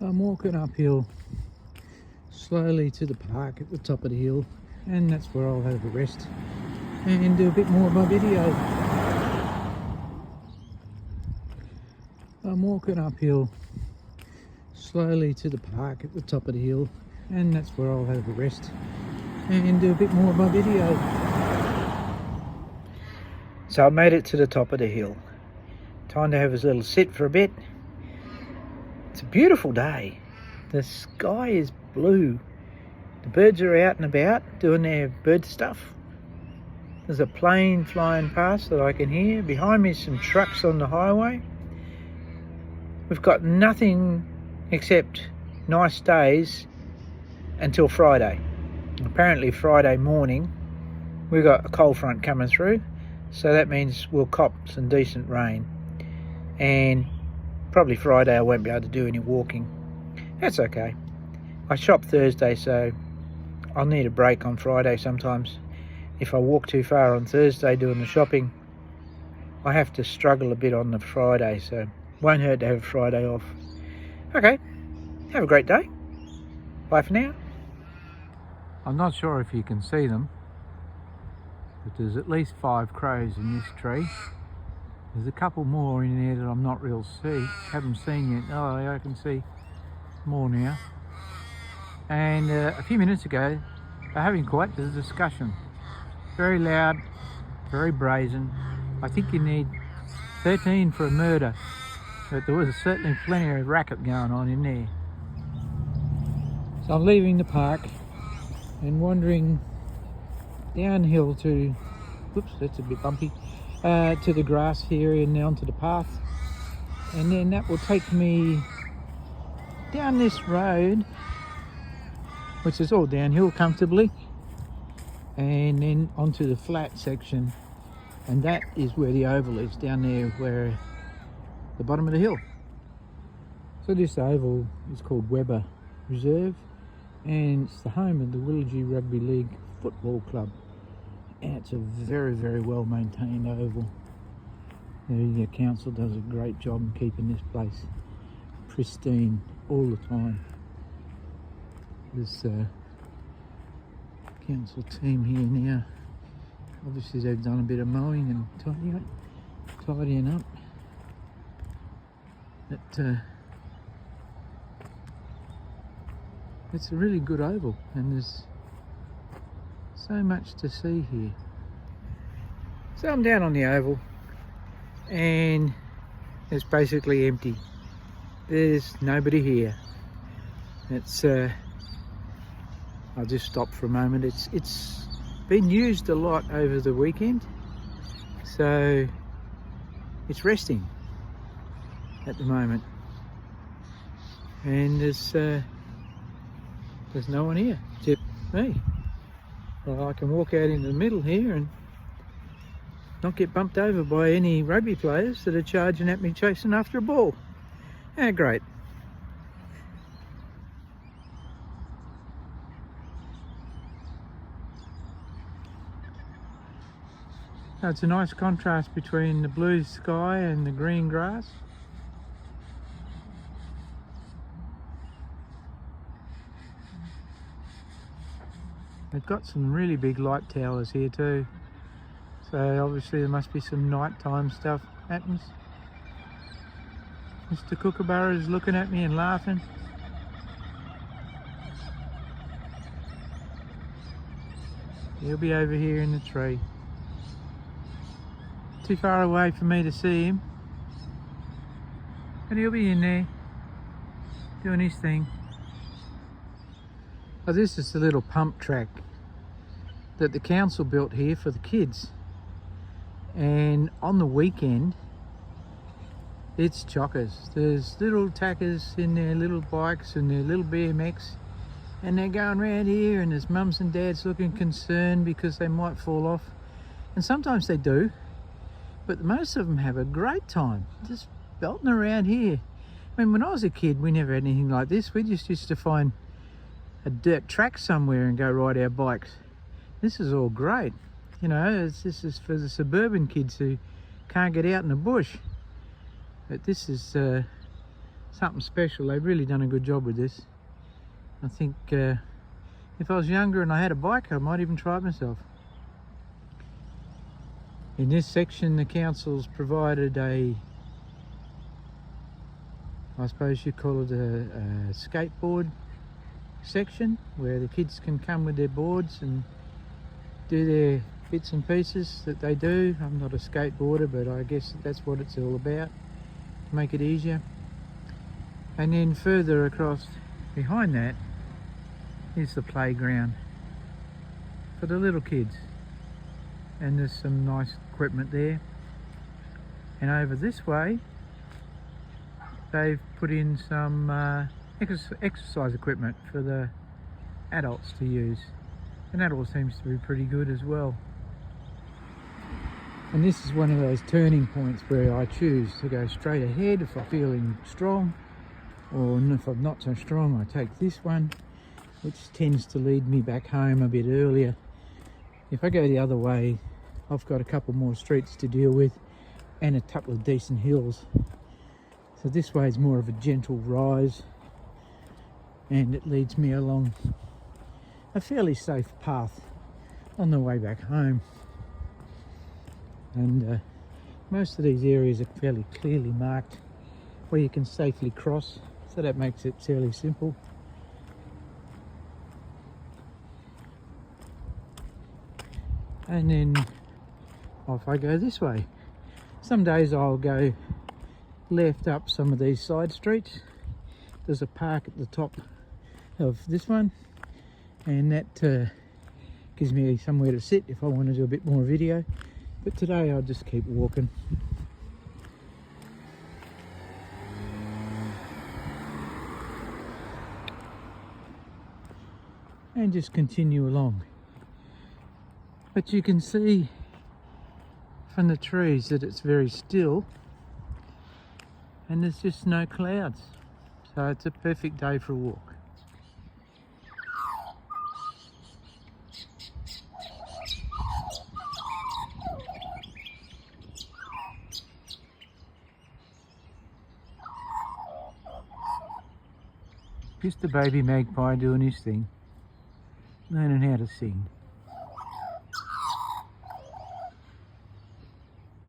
I'm walking uphill slowly to the park at the top of the hill, and that's where I'll have a rest and do a bit more of my video. I'm walking uphill slowly to the park at the top of the hill, and that's where I'll have a rest and do a bit more of my video. So I made it to the top of the hill. Time to have a little sit for a bit. It's a beautiful day. The sky is blue. The birds are out and about doing their bird stuff. There's a plane flying past that I can hear. Behind me some trucks on the highway. We've got nothing except nice days until Friday. Apparently Friday morning we've got a cold front coming through, so that means we'll cop some decent rain, and probably Friday I won't be able to do any walking. That's okay. I shop Thursday, so I'll need a break on Friday sometimes. If I walk too far on Thursday doing the shopping, I have to struggle a bit on the Friday, so won't hurt to have Friday off. Okay, have a great day. Bye for now. I'm not sure if you can see them, but there's at least 5 crows in this tree. There's a couple more in there that I'm not real haven't seen yet. Oh yeah, I can see more now. And a few minutes ago they're having quite a discussion. Very loud, very brazen. I think you need 13 for a murder, but there was certainly plenty of racket going on in there. So I'm leaving the park and wandering downhill to, whoops, that's a bit bumpy, to the grass area and onto the path, and then that will take me down this road, which is all downhill comfortably, and then onto the flat section, and that is where the oval is, down there where the bottom of the hill. So this oval is called Weber Reserve, and it's the home of the Willagee Rugby League Football Club, and it's a very, very well maintained oval. The council does a great job in keeping this place pristine all the time. This council team here now, obviously they've done a bit of mowing and tidying up. But it's a really good oval, and there's so much to see here. So I'm down on the oval and it's basically empty. There's nobody here. It's I'll just stop for a moment. It's been used a lot over the weekend, so it's resting at the moment, and there's no one here except me. Well, I can walk out into the middle here and not get bumped over by any rugby players that are charging at me chasing after a ball. Ah, great. So it's a nice contrast between the blue sky and the green grass. They've got some really big light towers here too, so obviously there must be some nighttime stuff happens. Mr. Kookaburra is looking at me and laughing. He'll be over here in the tree. Too far away for me to see him, but he'll be in there doing his thing. Oh, this is the little pump track that the council built here for the kids, and on the weekend it's chockers. There's little tackers in their little bikes and their little BMX, and they're going around here, and there's mums and dads looking concerned because they might fall off, and sometimes they do, but most of them have a great time just belting around here. I mean, when I was a kid we never had anything like this. We just used to find a dirt track somewhere and go ride our bikes. This is all great, you know. This is for the suburban kids who can't get out in the bush, but this is something special. They've really done a good job with this. I think if I was younger and I had a bike, I might even try it myself. In this section, the council's provided a, I suppose you call it a skateboard section, where the kids can come with their boards and do their bits and pieces that they do. I'm not a skateboarder, but I guess that's what it's all about, to make it easier. And then further across behind that is the playground for the little kids, and there's some nice equipment there. And over this way they've put in some exercise equipment for the adults to use, and that all seems to be pretty good as well. And this is one of those turning points where I choose to go straight ahead if I'm feeling strong, or if I'm not so strong, I take this one, which tends to lead me back home a bit earlier. If I go the other way, I've got a couple more streets to deal with and a couple of decent hills. So this way is more of a gentle rise, and it leads me along a fairly safe path on the way back home. And most of these areas are fairly clearly marked where you can safely cross, so that makes it fairly simple. And then off I go this way. Some days I'll go left up some of these side streets. There's a park at the top of this one, and that gives me somewhere to sit if I want to do a bit more video. But today I'll just keep walking. And just continue along. But you can see from the trees that it's very still, and there's just no clouds. So it's a perfect day for a walk. Just a baby magpie doing his thing, learning how to sing.